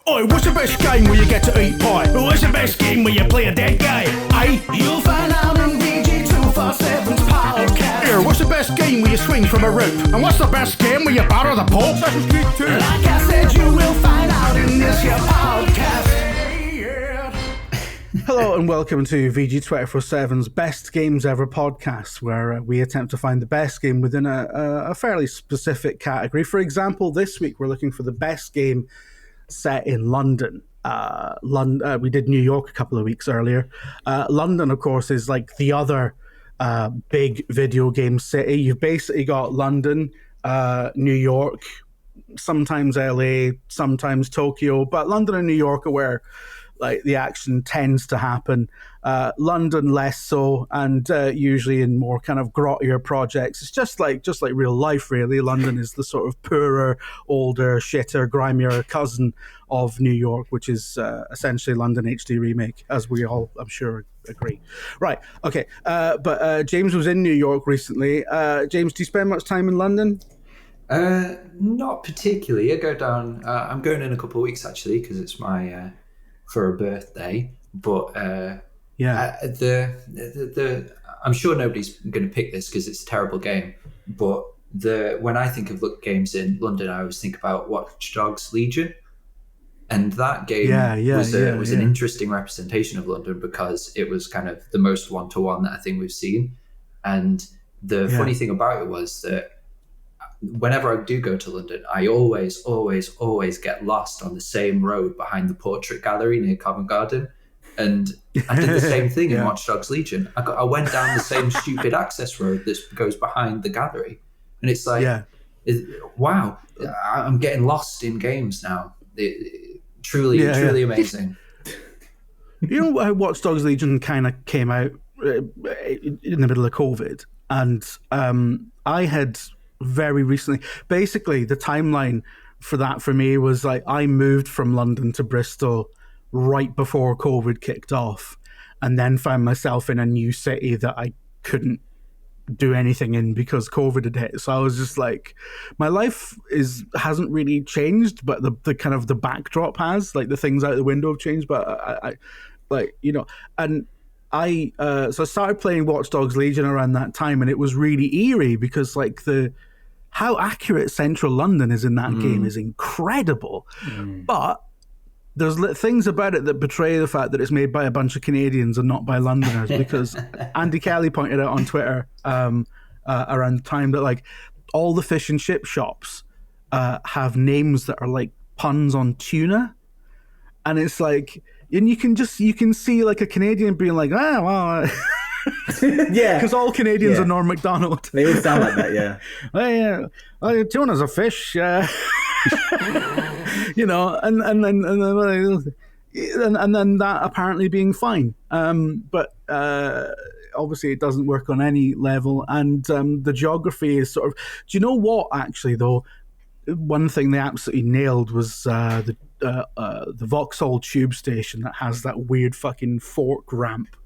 Oi, what's the best game where you get to eat pie? What's the best game where you play a dead guy? Aye, you'll find out in VG247's podcast. Here, what's the best game where you swing from a rope? And what's the best game where you batter the Pope? Assassin's Creed 2. Like I said, you will find out in this your podcast. Hello and welcome to VG247's Best Games Ever podcast, where we attempt to find the best game within a fairly specific category. For example, this week we're looking for the best game set in London. We did New York a couple of weeks earlier. London, of course, is like the other big video game city. You've basically got London, New York, sometimes LA, sometimes Tokyo, but London and New York are where like the action tends to happen. London less so, and usually in more kind of grottier projects. It's just like real life, really. London is the sort of poorer, older, shitter, grimier cousin of New York, which is essentially London HD remake, as we all, I'm sure, agree. Right, okay. But James was in New York recently. James, do you spend much time in London? Not particularly. I go down. I'm going in a couple of weeks actually, because it's my for a birthday. But I'm sure nobody's going to pick this because it's a terrible game. But when I think of games in London, I always think about Watch Dogs Legion, and that game was an interesting representation of London because it was kind of the most one-to-one that I think we've seen. And the funny thing about it was that whenever I do go to London, I always get lost on the same road behind the Portrait Gallery near Covent Garden. And I did the same thing in Watch Dogs Legion. I went down the same stupid access road that goes behind the gallery. And it's like, wow, I'm getting lost in games now. Truly amazing. You know how Watch Dogs Legion kind of came out in the middle of COVID? And I had very recently, basically the timeline for that for me was like I moved from London to Bristol right before COVID kicked off, and then found myself in a new city that I couldn't do anything in because COVID had hit. So I was just like, my life hasn't really changed, but the kind of the backdrop has, like the things out the window have changed. But I like, you know, and so I started playing Watch Dogs Legion around that time, and it was really eerie because like how accurate central London is in that game is incredible. But there's things about it that betray the fact that it's made by a bunch of Canadians and not by Londoners, because Andy Kelly pointed out on Twitter around the time that like all the fish and chip shops have names that are like puns on tuna. And it's like, and you can see like a Canadian being like, well... because all Canadians are Norm Macdonald. They all sound like that, well, tuna's a fish, you know, and then that apparently being fine, but obviously it doesn't work on any level, and the geography is sort of. Do you know what? Actually, though, one thing they absolutely nailed was the Vauxhall tube station that has that weird fucking fork ramp.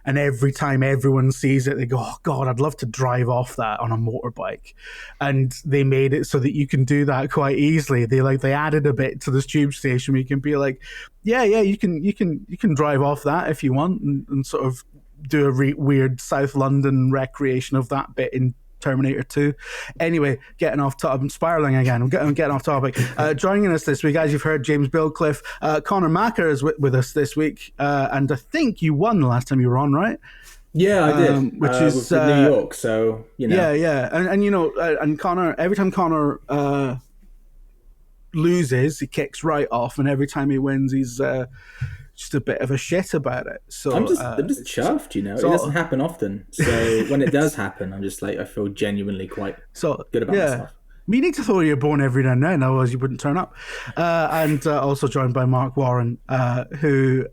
And every time everyone sees it, they go, oh, God, I'd love to drive off that on a motorbike. And they made it so that you can do that quite easily. They added a bit to this tube station where you can be like, you can drive off that if you want, and sort of do a weird South London recreation of that bit in Terminator 2. Anyway, getting off topic. I'm spiraling again. I'm getting off topic. Joining us this week, as you've heard, James Bilcliffe. Connor Macker is with us this week, and I think you won the last time you were on, right? Yeah, I did. Which is with New York, so you know. Yeah, and you know, and Connor. Every time Connor loses, he kicks right off, and every time he wins, he's just a bit of a shit about it. So I'm just chuffed, you know. It doesn't happen often. So when it does happen, I'm just like, I feel genuinely quite good about myself. You need to throw your bone every now and then, otherwise you wouldn't turn up. And also joined by Mark Warren, who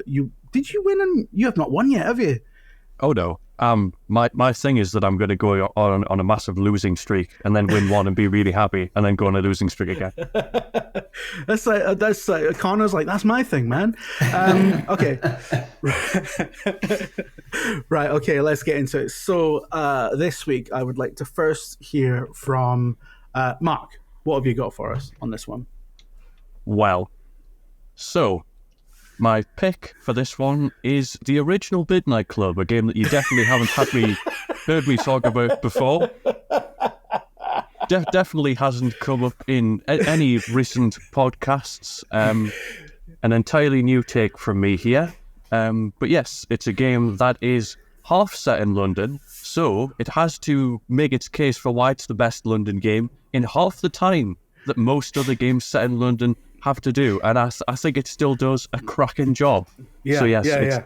you win? You have not won yet, have you? Oh no. My thing is that I'm going to go on a massive losing streak and then win one and be really happy and then go on a losing streak again. that's like Connor's like, that's my thing, man. Okay. Right. Okay. Let's get into it. So this week I would like to first hear from Mark. What have you got for us on this one? Well, So, my pick for this one is the original Midnight Club, a game that you definitely haven't heard me talk about before. Definitely hasn't come up in any recent podcasts. An entirely new take from me here. But yes, it's a game that is half set in London, so it has to make its case for why it's the best London game in half the time that most other games set in London have to do. And I think it still does a cracking job. Yeah, so yes,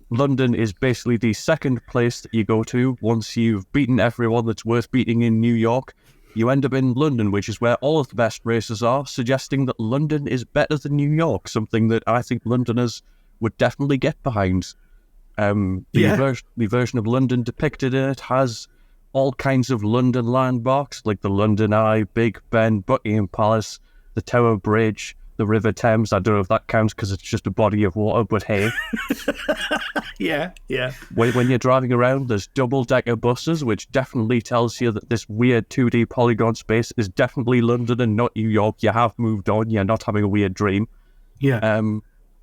London is basically the second place that you go to once you've beaten everyone that's worth beating in New York. You end up in London, which is where all of the best races are, suggesting that London is better than New York, something that I think Londoners would definitely get behind. The version of London depicted in it has all kinds of London landmarks, like the London Eye, Big Ben, Buckingham Palace, the Tower Bridge, the River Thames. I don't know if that counts because it's just a body of water, but hey. Yeah. When you're driving around, there's double-decker buses, which definitely tells you that this weird 2D polygon space is definitely London and not New York. You have moved on. You're not having a weird dream. Yeah.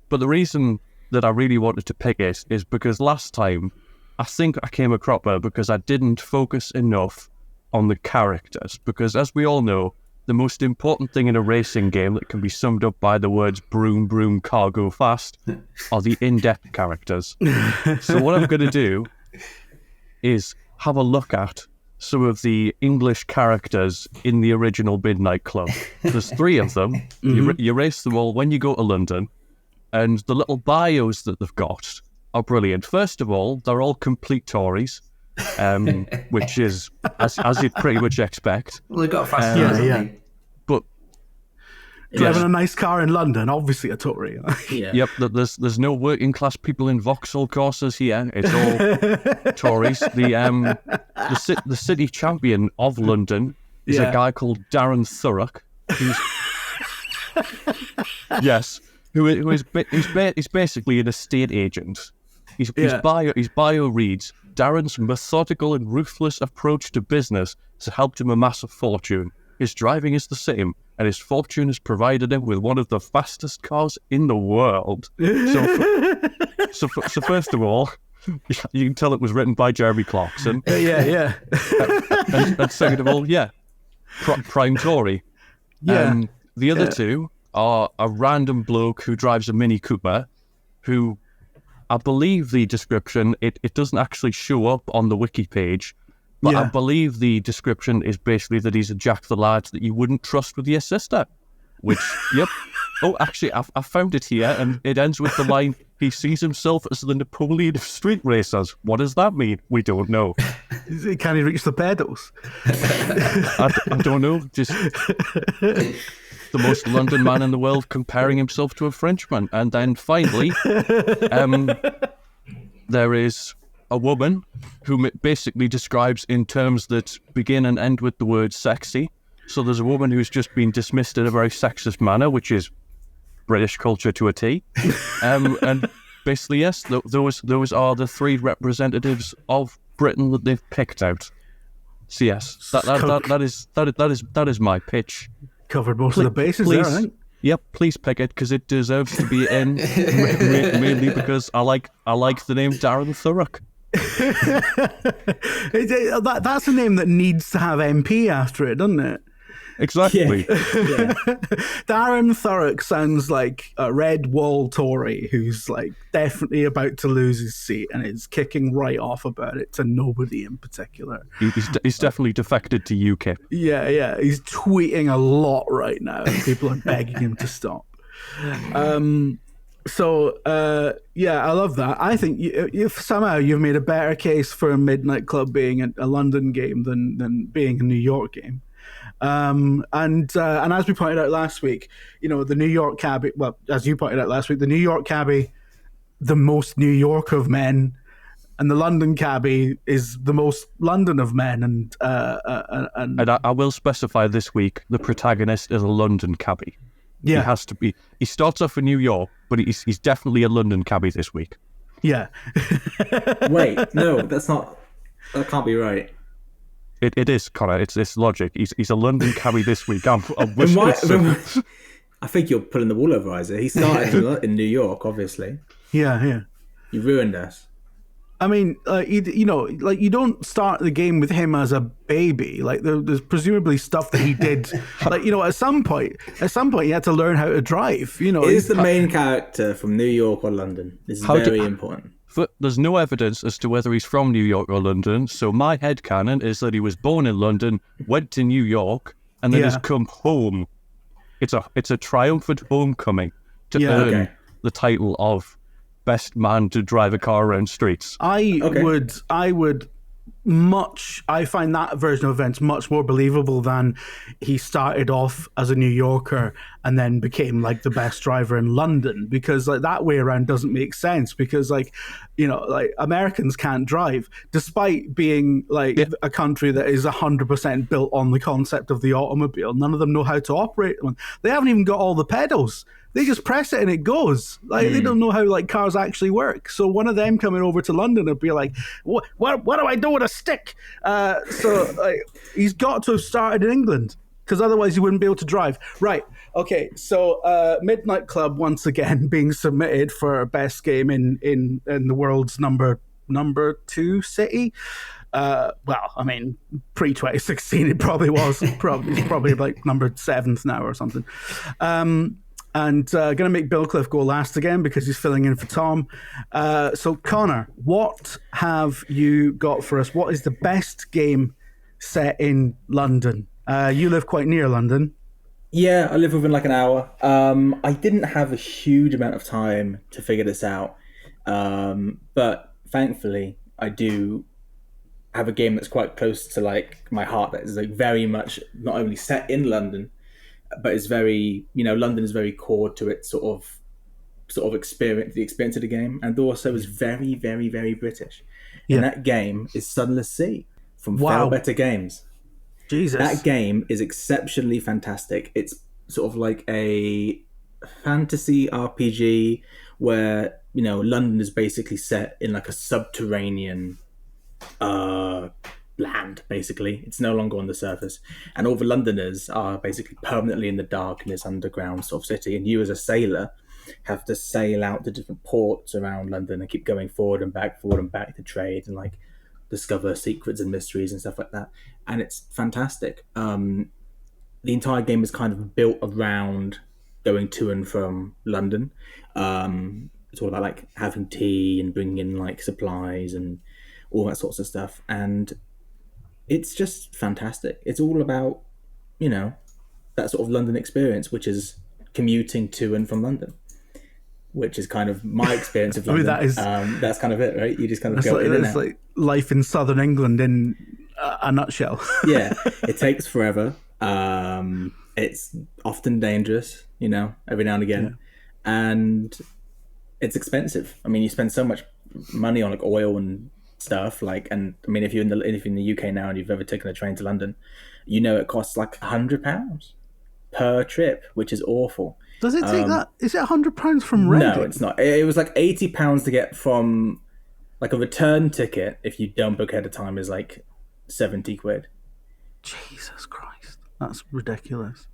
But the reason that I really wanted to pick it is because last time, I think I came a cropper because I didn't focus enough on the characters. Because as we all know, the most important thing in a racing game that can be summed up by the words broom, broom, car, go fast are the in-depth characters. So what I'm going to do is have a look at some of the English characters in the original Midnight Club. There's 3 of them. You race them all when you go to London, and the little bios that they've got are brilliant. First of all, they're all complete Tories. Which is as you'd pretty much expect. Well, they've got fast cars, haven't they? But driving a nice car in London, obviously a Tory. Yep. There's no working class people in Vauxhall courses here. It's all Tories. The city champion of London is a guy called Darren Thurrock. Who's basically an estate agent. His bio reads, Darren's methodical and ruthless approach to business has helped him amass a fortune. His driving is the same, and his fortune has provided him with one of the fastest cars in the world. So first of all, you can tell it was written by Jeremy Clarkson. Yeah. And second of all, prime Tory. The other 2 are a random bloke who drives a Mini Cooper, who... I believe the description, it doesn't actually show up on the wiki page, but I believe the description is basically that he's a Jack the Lad that you wouldn't trust with your sister. Which, yep. Oh, actually, I found it here, and it ends with the line, he sees himself as the Napoleon of street racers. What does that mean? We don't know. Can he reach the pedals? I don't know. Just... the most London man in the world comparing himself to a Frenchman. And then finally, there is a woman who basically describes in terms that begin and end with the word sexy. So there's a woman who's just been dismissed in a very sexist manner, which is British culture to a T. And basically, yes, those are the 3 representatives of Britain that they've picked out. So yes, that is my pitch. Covered most of the bases there, I think. Yep, please pick it because it deserves to be in, mainly because I like the name Darren Thurrock. That's a name that needs to have MP after it, doesn't it? Exactly. Yeah. Darren Thurrock sounds like a red wall Tory who's like definitely about to lose his seat and is kicking right off about it to nobody in particular. He's definitely defected to UKIP. Yeah. He's tweeting a lot right now and people are begging him to stop. I love that. I think if somehow you've made a better case for a Midnight Club being a London game than being a New York game. And as we pointed out last week, the New York cabbie, well, as you pointed out last week, the New York cabbie, the most New York of men, and the London cabbie is the most London of men. And I will specify this week, the protagonist is a London cabbie. Yeah. He has to be. He starts off in New York, but he's definitely a London cabbie this week. Yeah. Wait, no, that's not. That can't be right. It is, Connor. It's logic. He's a London cabbie this week. I'm I think you're pulling the wool over eyes. He started in New York, obviously. Yeah. You ruined us. I mean, you don't start the game with him as a baby. Like, there's presumably stuff that he did. At some point, he had to learn how to drive. Is the main character from New York or London? This is very important. There's no evidence as to whether he's from New York or London. So my headcanon is that he was born in London, went to New York, and then has come home. It's a triumphant homecoming to earn the title of best man to drive a car around streets. I find that version of events much more believable than he started off as a New Yorker and then became like the best driver in London, because like that way around doesn't make sense, because Americans can't drive despite being a country that is 100% built on the concept of the automobile. None of them know how to operate one. They haven't even got all the pedals. They just press it and it goes. They don't know how cars actually work. So one of them coming over to London would be like, what do I do with a stick? He's got to have started in England, because otherwise he wouldn't be able to drive. Right. Okay. So Midnight Club once again being submitted for best game in the world's number 2 city. Pre-2016 it probably was. It's probably like number 7th now or something. And going to make Bill Cliff go last again because he's filling in for Tom. So, Connor, what have you got for us? What is the best game set in London? You live quite near London. Yeah, I live within like an hour. I didn't have a huge amount of time to figure this out. But thankfully, I do have a game that's quite close to like my heart, that is like very much not only set in London, but it's very, London is very core to its sort of experience, the experience of the game, and also is very, very, very British. Yeah. And that game is Sunless Sea from Far Better Games. Jesus. That game is exceptionally fantastic. It's sort of like a fantasy RPG where, London is basically set in like a subterranean land, basically. It's no longer on the surface, and all the Londoners are basically permanently in the dark in this underground sort of city, and you as a sailor have to sail out to different ports around London and keep going forward and back to trade and like discover secrets and mysteries and stuff like that. And it's fantastic. The entire game is kind of built around going to and from London. It's all about like having tea and bringing in like supplies and all that sorts of stuff, and it's just fantastic. It's all about, that sort of London experience, which is commuting to and from London, which is kind of my experience of London. That's kind of it, right? You just kind of go in and out. It's like life in southern England in a nutshell. Yeah, it takes forever. It's often dangerous, every now and again, and it's expensive. I mean, you spend so much money on like oil and stuff, if you're in the UK now and you've ever taken a train to London, it costs like £100 per trip, which is awful. Does it take that? Is it £100 from Reading? No, it's not. It was like £80 to get from like a return ticket. If you don't book ahead of time, is like 70 quid. Jesus Christ, that's ridiculous.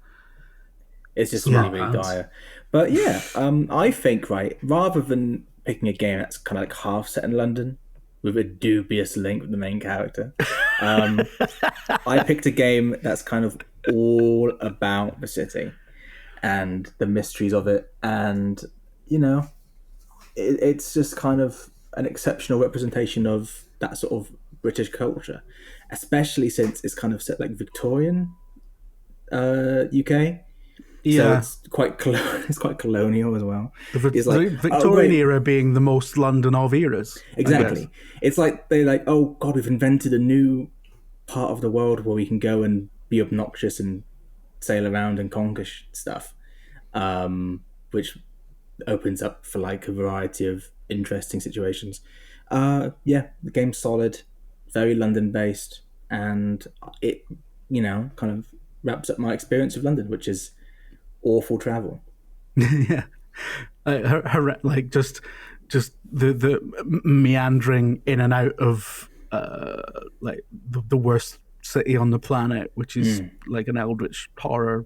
It's just really, really dire. But yeah, I think rather than picking a game that's kind of like half set in London with a dubious link with the main character, I picked a game that's kind of all about the city and the mysteries of it, and it's just kind of an exceptional representation of that sort of British culture, especially since it's kind of set like Victorian UK. Yeah, so it's quite colonial as well. The Victorian era being the most London of eras. Exactly. It's like they're like, oh God, we've invented a new part of the world where we can go and be obnoxious and sail around and conquer stuff, which opens up for like a variety of interesting situations. The game's solid, very London based, and it kind of wraps up my experience of London, which is awful travel. Yeah, just the meandering in and out of the worst city on the planet, which is like an eldritch horror.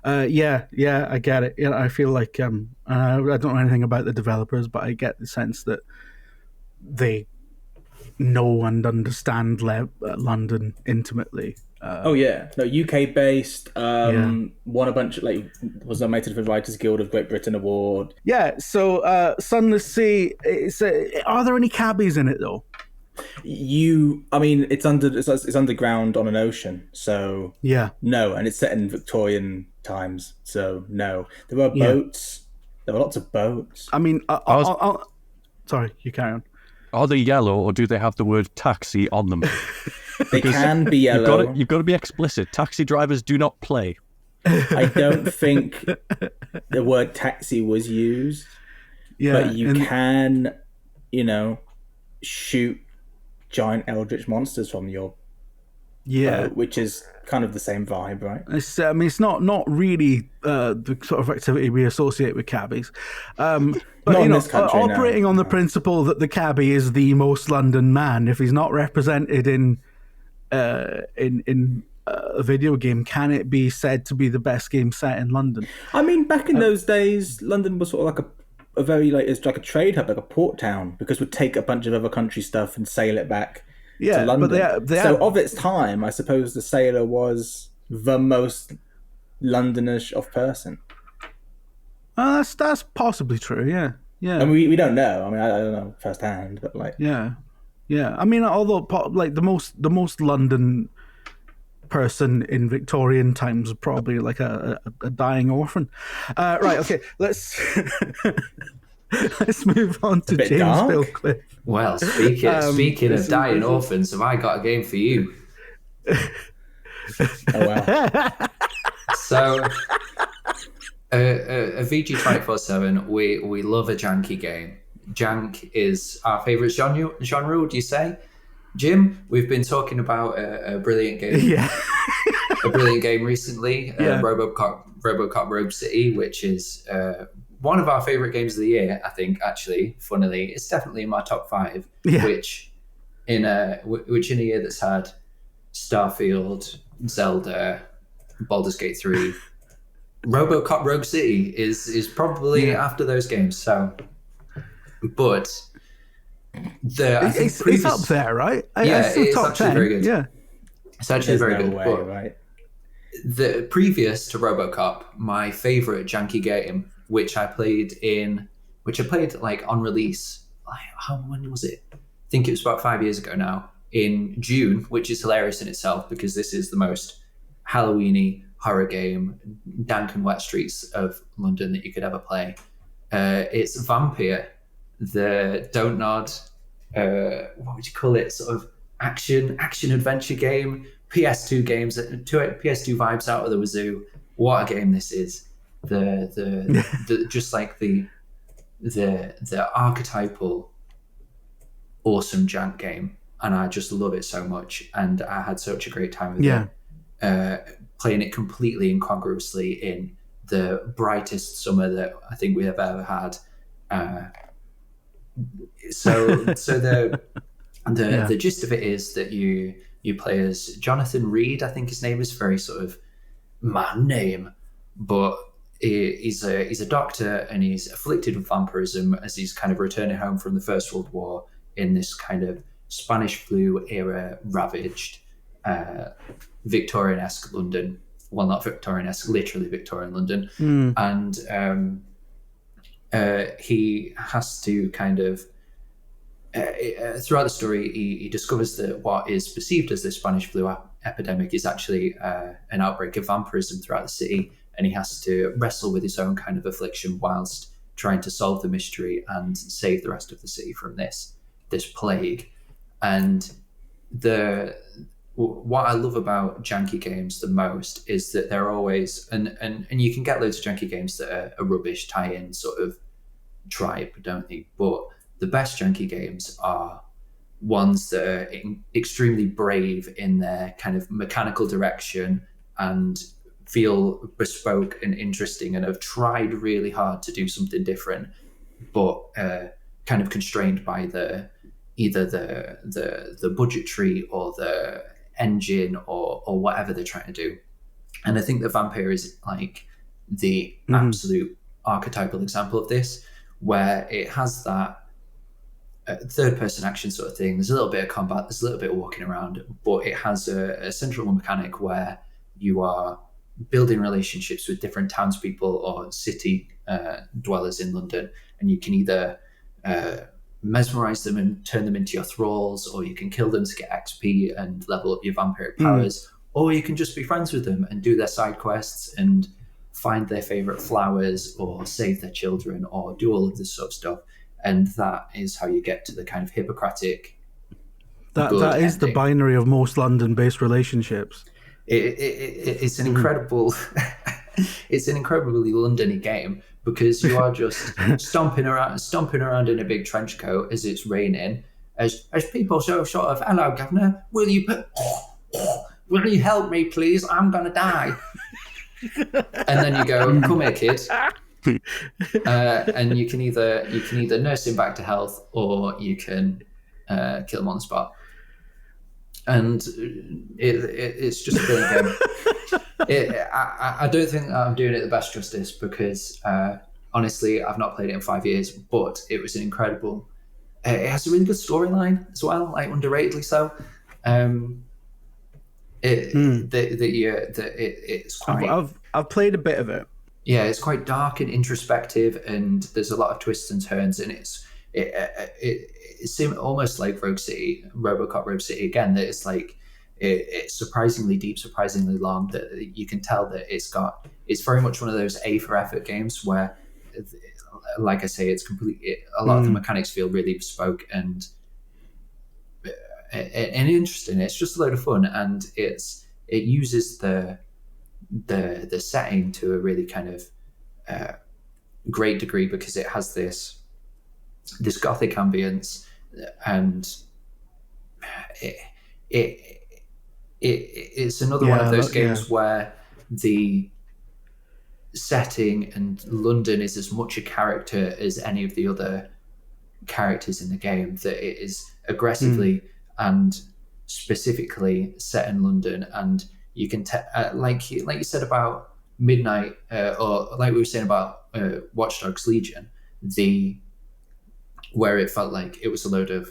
Yeah, I get it. Yeah, I feel like I don't know anything about the developers, but I get the sense that they know and understand London intimately. No, UK based. Won a bunch of, like, was nominated for Writers Guild of Great Britain award. Yeah. So Sunless Sea. Are there any cabbies in it though? It's underground on an ocean, so yeah, no, and it's set in Victorian times, so no. There were boats. There were lots of boats. I mean, sorry, you carry on. Are they yellow, or do they have the word taxi on them? They can be yellow. You've got to be explicit. Taxi drivers do not play. I don't think the word taxi was used. Yeah, but you can, shoot giant eldritch monsters from your boat, which is kind of the same vibe, right? It's not really the sort of activity we associate with cabbies. But not in this country, operating on the principle that the cabbie is the most London man, if he's not represented in a video game, can it be said to be the best game set in London? I mean, back in those days, London was sort of like a very, like, it's like a trade hub, like a port town, because we'd take a bunch of other country stuff and sail it back to London. But of its time, I suppose the sailor was the most Londonish of person. That's possibly true. Yeah. And we don't know. I mean, I don't know firsthand, but like, yeah. I mean, although like the most London person in Victorian times is probably like a dying orphan. Right. Okay. Let's move on to James Billcliffe. Well, speaking of dying orphans, have I got a game for you? Oh wow! So, a VG 24/7. We love a janky game. Jank is our favourite genre. Would you say, Jim? We've been talking about a brilliant game. Yeah. A brilliant game recently, RoboCop Rogue City, which is one of our favourite games of the year, I think, actually. Funnily, it's definitely in my top 5, which in a year that's had Starfield, Zelda, Baldur's Gate 3, RoboCop Rogue City is probably after those games. So, but it's up there, right? It's top actually 10. very good. Yeah, it's actually very good. Way, right? The previous to RoboCop, my favorite janky game, which I played like on release. When was it? I think it was about 5 years ago now, in June, which is hilarious in itself because this is the most Halloween-y horror game, dank and wet streets of London that you could ever play. It's Vampyr, the don't nod, what would you call it? Sort of action adventure game. PS2 games, PS2 vibes out of the wazoo. What a game this is! The just like the archetypal awesome jank game, and I just love it so much. And I had such a great time with it, playing it completely incongruously in the brightest summer that I think we have ever had. So the gist of it is that you play as Jonathan Reed, I think his name is, very sort of man name, but he's a doctor and he's afflicted with vampirism as he's kind of returning home from the First World War in this kind of Spanish flu era ravaged Victorian-esque London. Well, not Victorian-esque, literally Victorian London. And he has to kind of throughout the story, he discovers that what is perceived as the Spanish flu epidemic is actually an outbreak of vampirism throughout the city, and he has to wrestle with his own kind of affliction whilst trying to solve the mystery and save the rest of the city from this plague. And what I love about janky games the most is that they're always, and you can get loads of janky games that are a rubbish tie-in sort of tribe, don't they? But the best janky games are ones that are extremely brave in their kind of mechanical direction and feel bespoke and interesting and have tried really hard to do something different, but kind of constrained by either the budgetary or the engine or whatever they're trying to do. And I think that Vampyr is like the absolute archetypal example of this, where it has that third-person action sort of thing. There's a little bit of combat, there's a little bit of walking around, but it has a central mechanic where you are building relationships with different townspeople or city dwellers in London, and you can either mesmerize them and turn them into your thralls, or you can kill them to get XP and level up your vampiric powers, or you can just be friends with them and do their side quests and find their favorite flowers or save their children or do all of this sort of stuff. And that is how you get to the kind of Hippocratic. That is ending. The binary of most London-based relationships. It's an incredible, it's an incredibly London-y game, because you are just stomping around in a big trench coat as it's raining, as people sort of, hello governor, will you help me please? I'm gonna die. And then you go, come here kid. And you can either nurse him back to health, or you can kill him on the spot. And it's just a brilliant game. I don't think I'm doing it the best justice, because honestly, I've not played it in 5 years, but it was an incredible. It has a really good storyline as well, like underratedly so. It's quite. I've played a bit of it. Yeah, it's quite dark and introspective, and there's a lot of twists and turns, and it seems almost like RoboCop Rogue City again. That it's like it's surprisingly deep, surprisingly long. That you can tell that it's very much one of those A for effort games where, like I say, it's completely. A lot of the mechanics feel really bespoke and interesting. It's just a load of fun, and it uses the setting to a really kind of great degree, because it has this gothic ambience, and it's another one of those games where the setting and London is as much a character as any of the other characters in the game, that it is aggressively and specifically set in London. And you can like you said about Midnight, or like we were saying about Watch Dogs Legion, where it felt like it was a load of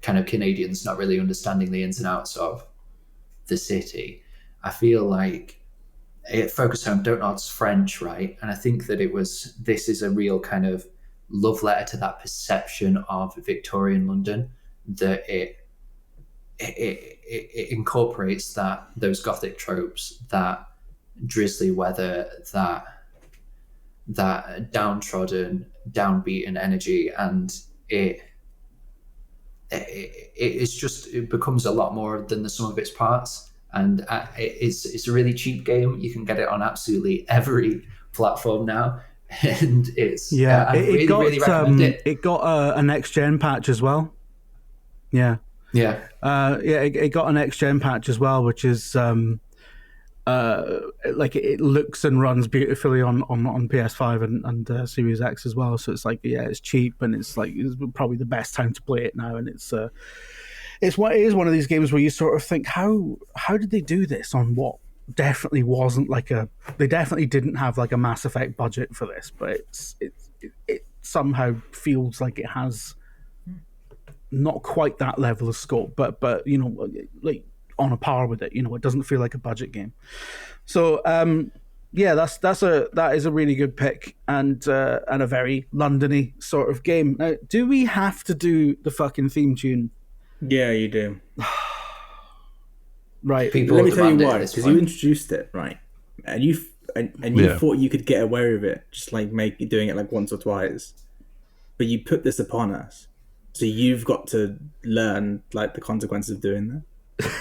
kind of Canadians not really understanding the ins and outs of the city. I feel like it focused on Don't Nod's French, right? And I think that this is a real kind of love letter to that perception of Victorian London, that it incorporates those gothic tropes, that drizzly weather, that downtrodden, downbeaten energy, and it becomes a lot more than the sum of its parts. And it's a really cheap game. You can get it on absolutely every platform now, and it's I really recommend it. It got a next gen patch as well. Yeah. It got an next gen patch as well, which is like it looks and runs beautifully on PS5 and Series X as well. So it's like it's cheap, and it's probably the best time to play it now. And it is one of these games where you sort of think, how did they do this on what definitely wasn't they definitely didn't have like a Mass Effect budget for this, but it somehow feels like it has not quite that level of scope, but like on a par with it. It doesn't feel like a budget game. So that is a really good pick, and a very London-y sort of game. Now, do we have to do the fucking theme tune? Yeah, you do. Right. People Let me tell you why. Because you introduced it, right, and you thought you could get away with it, just like doing it like once or twice, but you put this upon us. So you've got to learn like the consequences of doing that.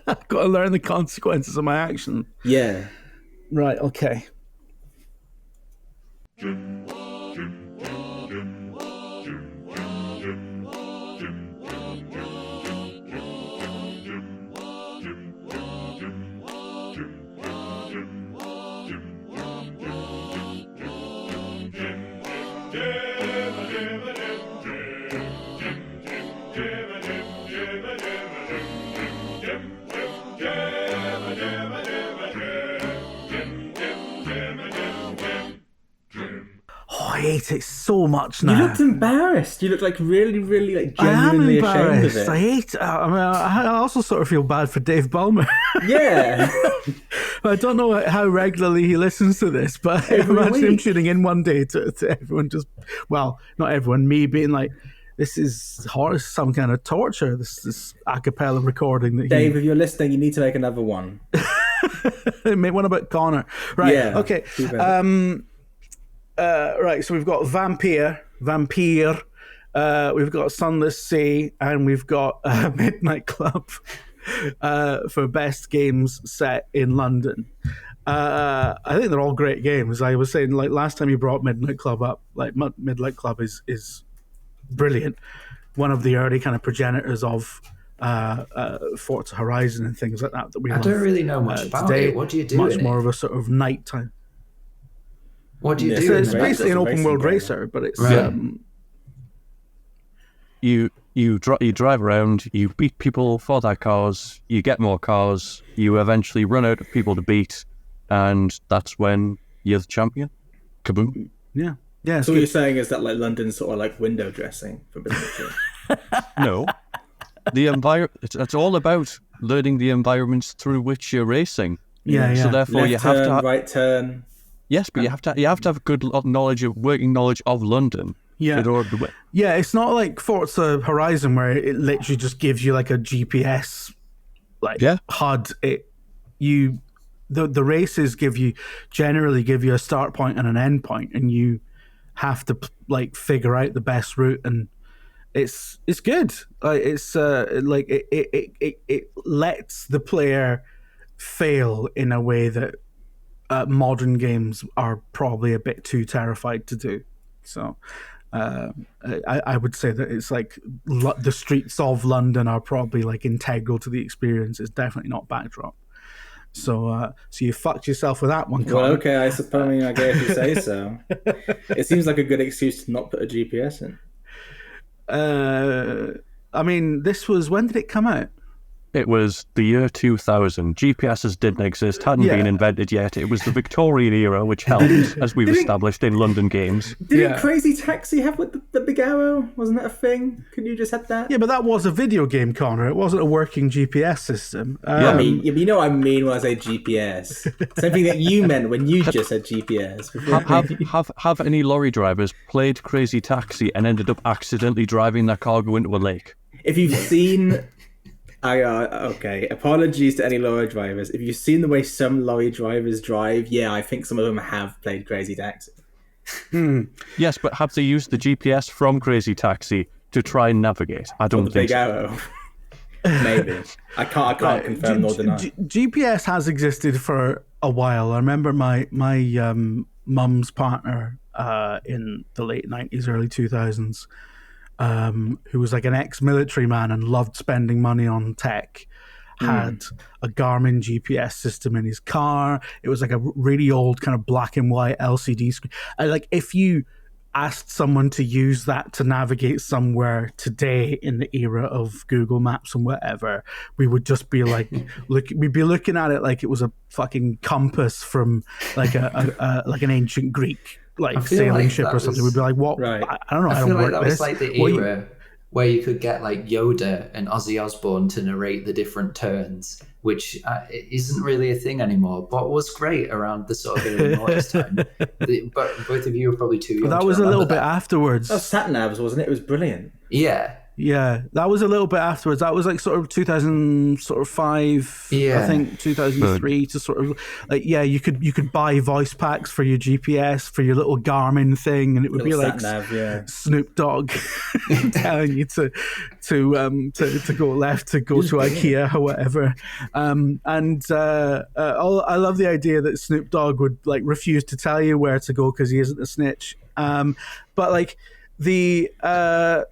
I've got to learn the consequences of my action. Yeah. Right, okay. hate it so much now. You looked embarrassed. You looked like really, really like genuinely ashamed of it. I hate it. I mean, I also sort of feel bad for Dave Ballmer. Yeah. I don't know how regularly he listens to this, but I imagine him tuning in one day to everyone well, not everyone, me being like, this is some kind of torture, this a cappella recording that Dave, if you're listening, you need to make another one. Make one about Connor. Right, yeah, okay. Right, so we've got Vampyr, we've got Sunless Sea, and we've got Midnight Club for best games set in London. I think they're all great games. I was saying, like, last time you brought Midnight Club up, like, Midnight Club is brilliant. One of the early kind of progenitors of Forza Horizon and things like that we have. I don't really know much about today. it. What do you do? Much more of a sort of nighttime. What do you do? It's basically an open world racer, but it's right. You drive around, you beat people for their cars, you get more cars, you eventually run out of people to beat, and that's when you're the champion. Kaboom. Yeah. So what you're saying is that like London's sort of like window dressing for business. No. It's all about learning the environments through which you're racing. Yeah. So therefore, Left you have turn, to right turn. Yes, but you have to have good working knowledge of London. Yeah. In order to win. Yeah, it's not like Forza Horizon where it literally just gives you like a GPS HUD. The races generally give you a start point and an end point, and you have to like figure out the best route, and it's good. It's it lets the player fail in a way that modern games are probably a bit too terrified to do. So I would say that it's like the streets of London are probably like integral to the experience. It's definitely not backdrop. So you fucked yourself with that one, Colin. Well, okay, I suppose I guess you say so. It seems like a good excuse to not put a GPS in. I mean, when did it come out? It was the year 2000. GPSs didn't exist, hadn't been invented yet. It was the Victorian era, which helped, as we've established in London games. Didn't Crazy Taxi have with the big arrow? Wasn't that a thing? Could you just have that? Yeah, but that was a video game, Connor. It wasn't a working GPS system. You know what I mean when I say GPS. Same thing that you meant when you just said GPS. Have any lorry drivers played Crazy Taxi and ended up accidentally driving their cargo into a lake? If you've seen... okay, apologies to any lorry drivers. If you've seen the way some lorry drivers drive, I think some of them have played Crazy Taxi. Yes, but have they used the GPS from Crazy Taxi to try and navigate? I don't think so. Arrow. Maybe. I can't confirm nor deny. GPS has existed for a while. I remember my mum's partner in the late 90s, early 2000s, who was like an ex-military man and loved spending money on tech, had a Garmin GPS system in his car. It was like a really old kind of black and white LCD screen. Like if you asked someone to use that to navigate somewhere today in the era of Google Maps and whatever, we would just be like, we'd be looking at it like it was a fucking compass from like like an ancient Greek sailing ship or something. We'd be like, what? Right. I don't know. I feel like that was this. like the era where you could get like Yoda and Ozzy Osbourne to narrate the different turns, which isn't really a thing anymore, but was great around the sort of early noise time. But both of you were probably too young. That was a little bit afterwards. That was sat-navs, wasn't it? It was brilliant. Yeah, that was a little bit afterwards. That was like sort of 2005, I think 2003 to sort of like you could buy voice packs for your GPS for your little Garmin thing, and it would be like Snoop Dogg telling you to go left, to go to IKEA or whatever. I love the idea that Snoop Dogg would like refuse to tell you where to go because he isn't a snitch. But like. So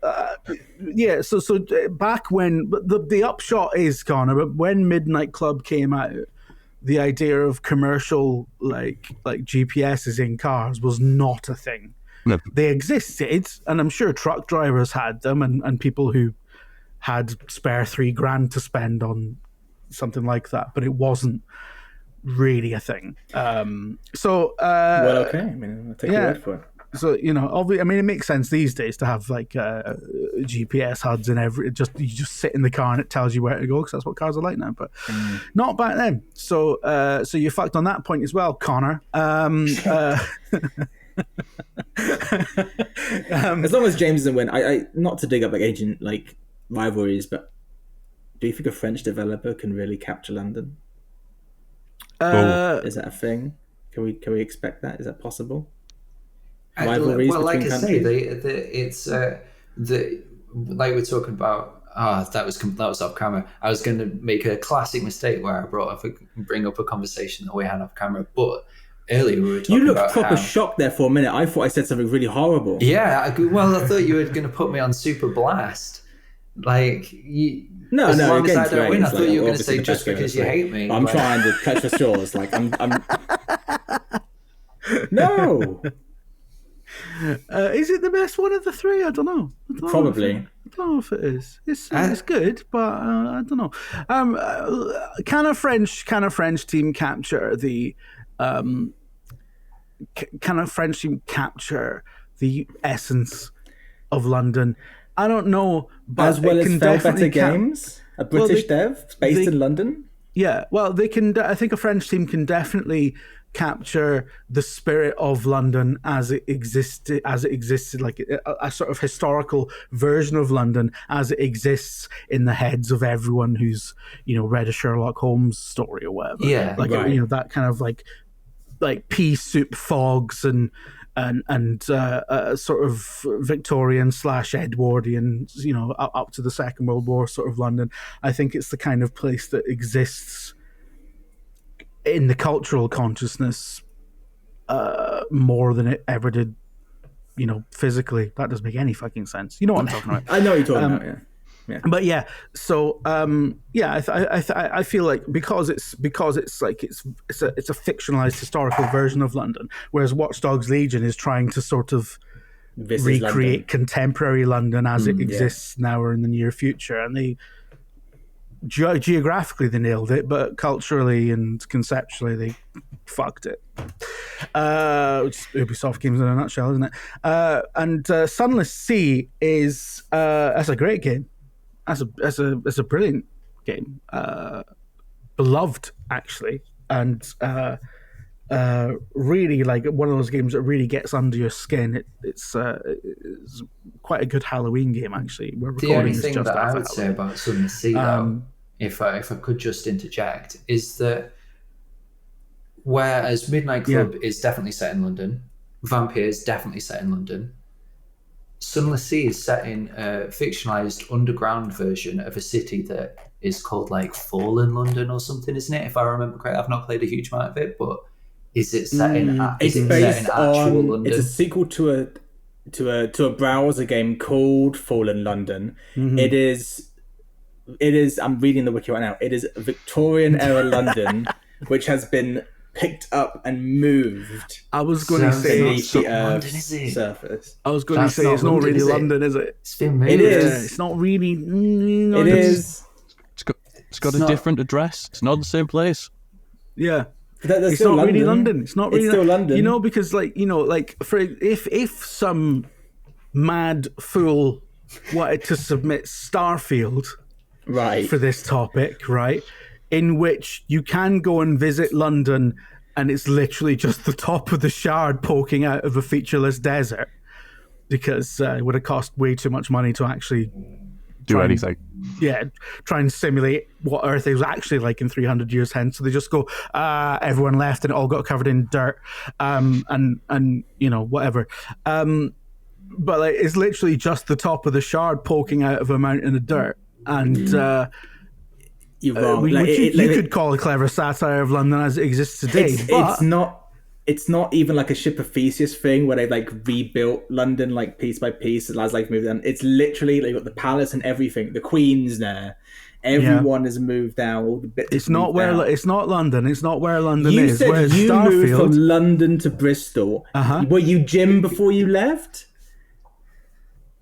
back when the upshot is, Connor, but when Midnight Club came out, the idea of commercial like GPSs in cars was not a thing. No. They existed, and I'm sure truck drivers had them, and people who had spare $3,000 to spend on something like that, but it wasn't really a thing. Well, okay. I mean, I'll take your word for it. So I mean, it makes sense these days to have like GPS HUDs and you just sit in the car and it tells you where to go, because that's what cars are like now. But not back then. So you fucked on that point as well, Connor. As long as James doesn't win, I not to dig up like agent like rivalries, but do you think a French developer can really capture London? Is that a thing? Can we expect that? Is that possible? Rivalries like between I countries? say, like we're talking about. That was off camera. I was going to make a classic mistake where I bring up a conversation that we had off camera, but earlier we were talking about. You looked proper shocked there for a minute. I thought I said something really horrible. Yeah, I thought you were going to put me on super blast. Like, no, as long as I against don't win, I Reigns, thought you were going to obviously say the just best because game, you hate me. I'm trying to catch the straws. Like I'm. No. Is it the best one of the three? I don't know. Probably. I don't know if it is. It's good, but I don't know. Can a French team capture the essence of London? I don't know, but as well it as can Fell definitely Better Games, a British dev based in London. Yeah, well, they can. I think a French team can definitely capture the spirit of London as it existed, like a sort of historical version of London as it exists in the heads of everyone who's read a Sherlock Holmes story or whatever. Yeah, like right. That kind of like pea soup fogs and sort of Victorian / Edwardian, up to the Second World War sort of London. I think it's the kind of place that exists in the cultural consciousness more than it ever did, physically. That doesn't make any fucking sense. You know what I'm talking about? I know what you're talking about. Yeah. But yeah, so I feel like because it's a fictionalized historical version of London, whereas Watch Dogs Legion is trying to sort of recreate contemporary London as it exists now or in the near future, and they geographically they nailed it, but culturally and conceptually they fucked it. It's Ubisoft games in a nutshell, isn't it? And Sunless Sea is that's a great game. That's a brilliant game, beloved actually, and really like one of those games that really gets under your skin. It's quite a good Halloween game actually. The only thing that I would say about Sunless Sea, though, if I could just interject, is that whereas Midnight Club is definitely set in London, Vampyr is definitely set in London, Sunless Sea is set in a fictionalized underground version of a city that is called like Fallen London or something, isn't it? If I remember correctly, I've not played a huge amount of it, but is it set in? It's based on London? It's a sequel to a browser game called Fallen London. Mm-hmm. It is. I'm reading the wiki right now. It is Victorian era London, which has been picked up and moved. I was going to say the Earth's surface. I was going to say it's not really London, is it? It's been moved. It is. It's not really. It is. It's got a different address. It's not the same place. Yeah. It's not really London. It's not really. It's still London. Because for if some mad fool wanted to submit Starfield, right, for this topic, right, in which you can go and visit London, and it's literally just the top of the Shard poking out of a featureless desert, because it would have cost way too much money to actually do anything. Try and simulate what Earth is actually like in 300 years hence. So they just go, everyone left and it all got covered in dirt, and whatever. But like, it's literally just the top of the Shard poking out of a mountain of dirt, and you're wrong. You could call a clever satire of London as it exists today. It's not even like a Ship of Theseus thing where they like rebuilt London like piece by piece as like moved on. It's literally like got the palace and everything. The Queen's there. Everyone has moved out. All the bits. It's not where. It's not London. It's not where London you is. Said Whereas you Starfield moved from London to Bristol. Were you Jim before you left?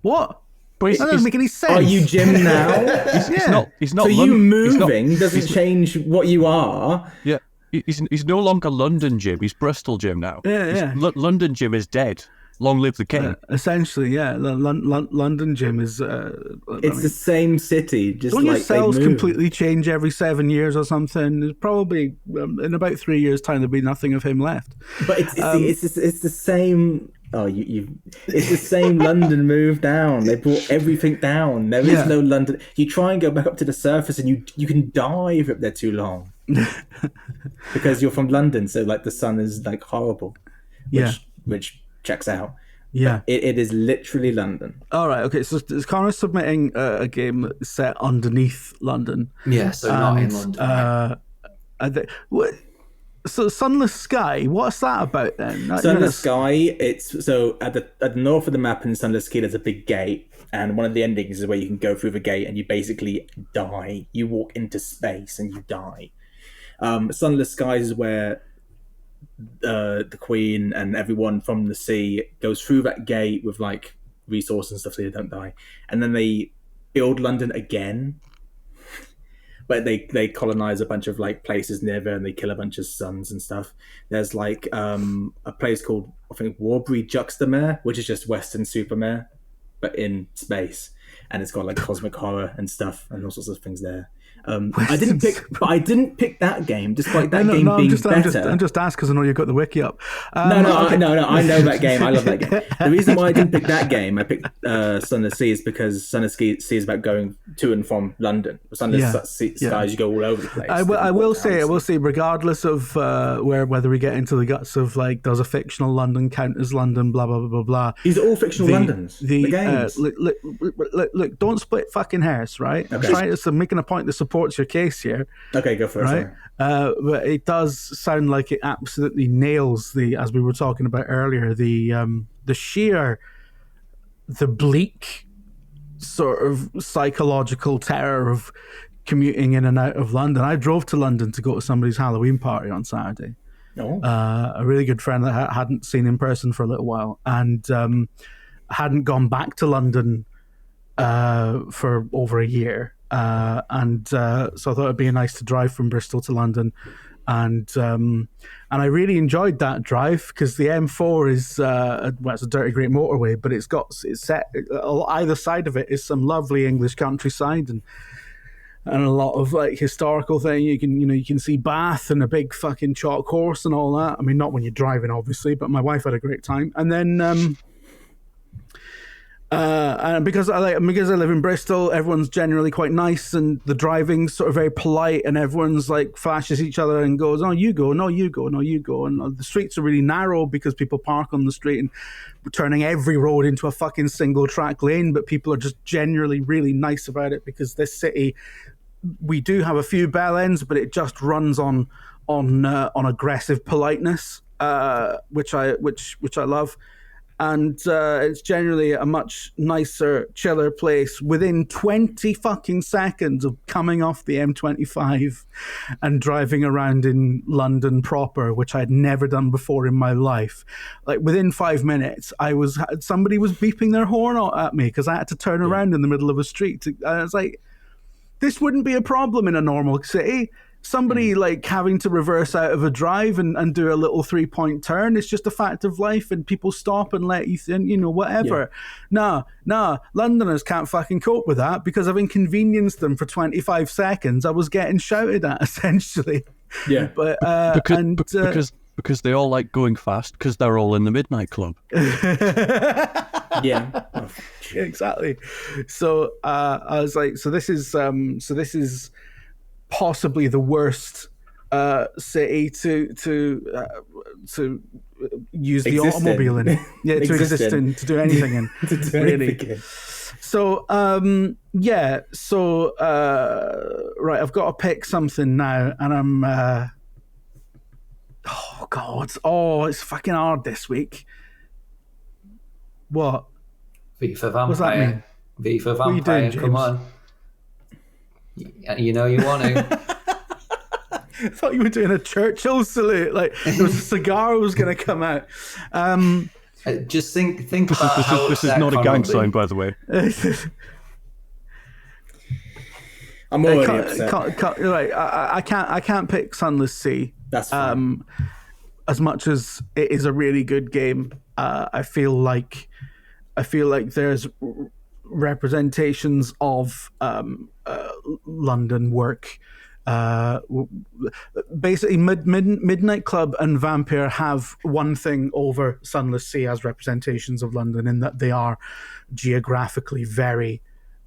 What? That doesn't make any sense. Are you Jim now? He's not. So you moving doesn't change what you are. Yeah. He's no longer London Jim. He's Bristol Jim now. Yeah. London Jim is dead. Long live the king. Essentially, yeah. London, Jim, is... it's the same city, just don't like your cells they move. completely change every 7 years or something? There's probably, in about 3 years' time, there'll be nothing of him left. But it's the same... Oh, it's the same London move down. They brought everything down. There is no London. You try and go back up to the surface and you can die if you're up there too long. Because you're from London, so like the sun is like horrible. Which checks out. Yeah. It is literally London. All right, okay, so is Connor submitting a game set underneath London? Yeah, so not in London. So Sunless Sky, what's that about then? Sunless Sky, it's so at the north of the map in Sunless Sky, there's a big gate, and one of the endings is where you can go through the gate and you basically die. You walk into space and you die. Sunless Sky is where the Queen and everyone from the sea goes through that gate with like resources and stuff so they don't die, and then they build London again. But they colonize a bunch of like places near there and they kill a bunch of suns and stuff. There's like a place called, I think, Warbury Juxtamare, which is just Western Supermare, but in space. And it's got like cosmic horror and stuff and all sorts of things there. I didn't pick that game, despite that game being better. I'm just asked because I know you've got the wiki up. No, I know that game. I love that game. The reason why I didn't pick that game, I picked Sunless Sea, is because Sunless Sea is about going to and from London. Sunless Skies, you go all over the place. I will say, regardless of whether we get into the guts of like, does a fictional London count as London? Blah blah blah blah blah. These are all fictional Londons. The games. Look, don't split fucking hairs, right? Okay. I'm making a point that supports your case here. Okay, go for it. Right? But it does sound like it absolutely nails as we were talking about earlier, the bleak sort of psychological terror of commuting in and out of London. I drove to London to go to somebody's Halloween party on Saturday. Oh. A really good friend that I hadn't seen in person for a little while, and hadn't gone back to London for over a year. So I thought it'd be nice to drive from Bristol to London, and I really enjoyed that drive because the M4 is it's a dirty great motorway, but it's set either side of it is some lovely English countryside and a lot of like historical thing. You can see Bath and a big fucking chalk horse and all that. I mean, not when you're driving, obviously, but my wife had a great time. And then and because I live in Bristol, everyone's generally quite nice, and the driving's sort of very polite, and everyone's like flashes each other and goes, "Oh, you go, no, you go, no, you go." And the streets are really narrow because people park on the street, and we're turning every road into a fucking single track lane. But people are just generally really nice about it because this city, we do have a few bell ends, but it just runs on aggressive politeness, which I love. And it's generally a much nicer, chiller place within 20 fucking seconds of coming off the M25 and driving around in London proper, which I'd never done before in my life. Like within 5 minutes, somebody was beeping their horn at me because I had to turn around in the middle of a street. I was like, this wouldn't be a problem in a normal city. Somebody like having to reverse out of a drive and do a little 3-point turn, it's just a fact of life, and people stop and let you in, whatever. Yeah. Nah, Londoners can't fucking cope with that because I've inconvenienced them for 25 seconds. I was getting shouted at, essentially. Yeah. But because they all like going fast because they're all in the midnight club. Yeah. Oh, exactly. So I was like, so this is possibly the worst city to use the automobile in. Yeah, to exist in, to do anything in. Really. Anything. So right, I've got to pick something now, and I'm it's fucking hard this week. What? V for Vampyr. What does that mean? V for Vampyr. Doing, come on. You know you want to. I thought you were doing a Churchill salute. Like there was a cigar was going to come out. Just think about how this is not a gang sign, by the way. I'm already upset. Right, I can't pick Sunless Sea. That's fine. as much as it is a really good game, I feel like there's representations of London work. Basically, Midnight Club and Vampyr have one thing over Sunless Sea as representations of London, in that they are geographically very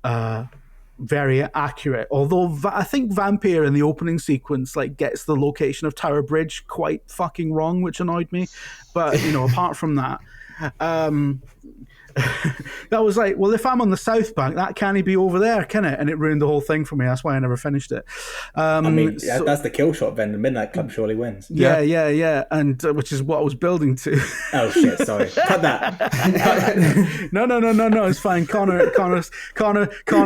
accurate. Although I think Vampyr in the opening sequence gets the location of Tower Bridge quite fucking wrong, which annoyed me. But apart from that, that was like, well, if I'm on the South Bank, that can't be over there, can it? And it ruined the whole thing for me. That's why I never finished it. That's the kill shot. Then the Midnight Club surely wins. Yeah, and which is what I was building to. Oh shit! Sorry, cut that. No. It's fine. Connor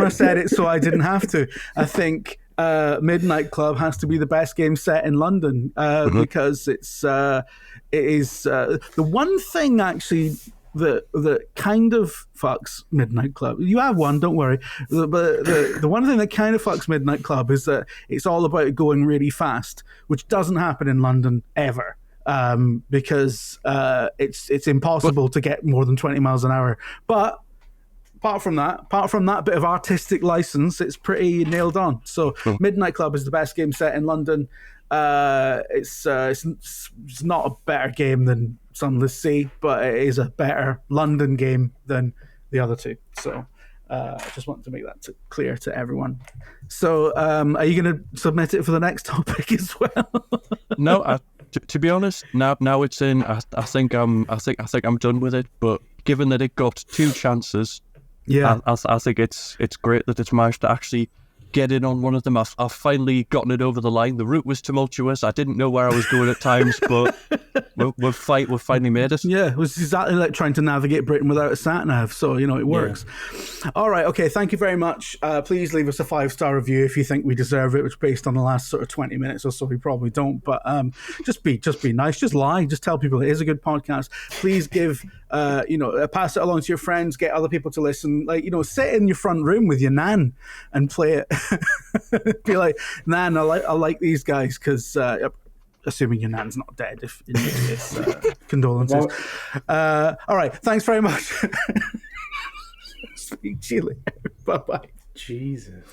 said it, so I didn't have to. I think Midnight Club has to be the best game set in London because it is the one thing actually that kind of fucks Midnight Club. You have one, don't worry. But the one thing that kind of fucks Midnight Club is that it's all about going really fast, which doesn't happen in London ever. Because it's impossible to get more than 20 miles an hour. But apart from that bit of artistic license, it's pretty nailed on. So Midnight Club is the best game set in London. It's not a better game than Sunless Sea, but it is a better London game than the other two. So I just wanted to make that clear to everyone. So are you going to submit it for the next topic as well? No, to be honest, now it's in. I think I'm done with it. But given that it got 2 chances, I think it's great that it's managed to actually get in on one of them. I've finally gotten it over the line. The route was tumultuous. I didn't know where I was going at times, but we've finally made it. Yeah, it was exactly like trying to navigate Britain without a sat-nav, so it works. Yeah. All right, okay, thank you very much. Please leave us a 5-star review if you think we deserve it, which based on the last sort of 20 minutes or so, we probably don't, but just be nice, just lie, just tell people it is a good podcast. Please give pass it along to your friends, get other people to listen. Sit in your front room with your nan and play it. Be like, Nan, I like these guys, because assuming your nan's not dead, if in which case, condolences. All right, thanks very much. Speak to you later. Bye-bye. Jesus.